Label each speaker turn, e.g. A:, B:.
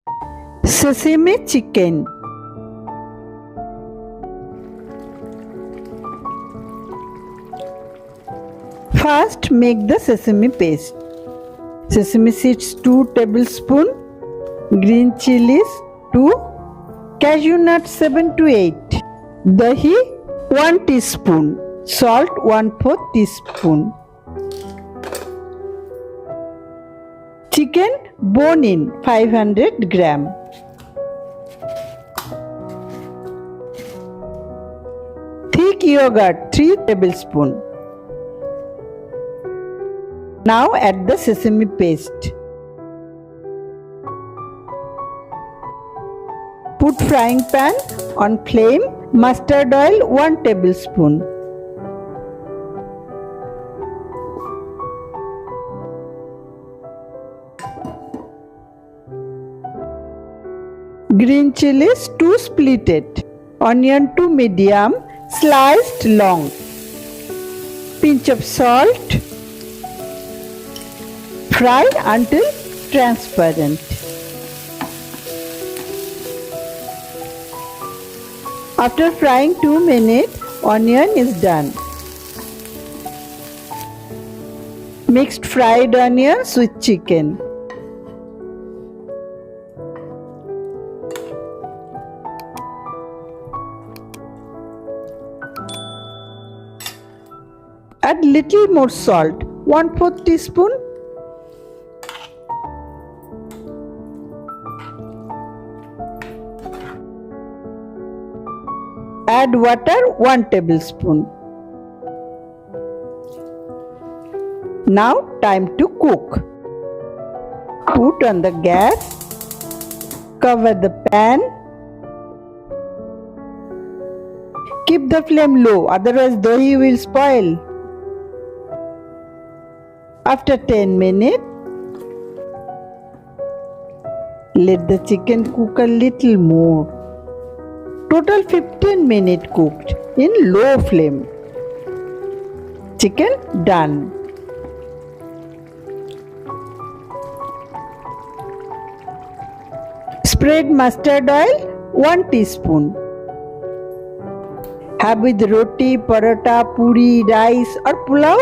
A: Sesame Chicken. First, make the sesame paste. Sesame seeds 2 tablespoons, green chillies 2, cashew nuts 7 to 8, dahi 1 teaspoon, salt 1/4 teaspoon. Chicken bone in 500 gram. Thick yogurt 3 tablespoons. Now add the sesame paste. Put frying pan on flame, mustard oil 1 tablespoon. Green chilies 2 splitted, onion 2 medium, sliced long, pinch of salt. Fry until transparent. After frying 2 minutes, onion is done. Mixed fried onions with chicken. Add little more salt, 1/4 teaspoon. Add water 1 tablespoon. Now time to cook. Put on the gas. Cover the pan. Keep the flame low, otherwise dahi will spoil. After 10 minutes, let the chicken cook a little more. Total 15 minutes cooked in low flame. Chicken done. Spread mustard oil 1 teaspoon. Have with roti, paratha, poori, rice or pulao.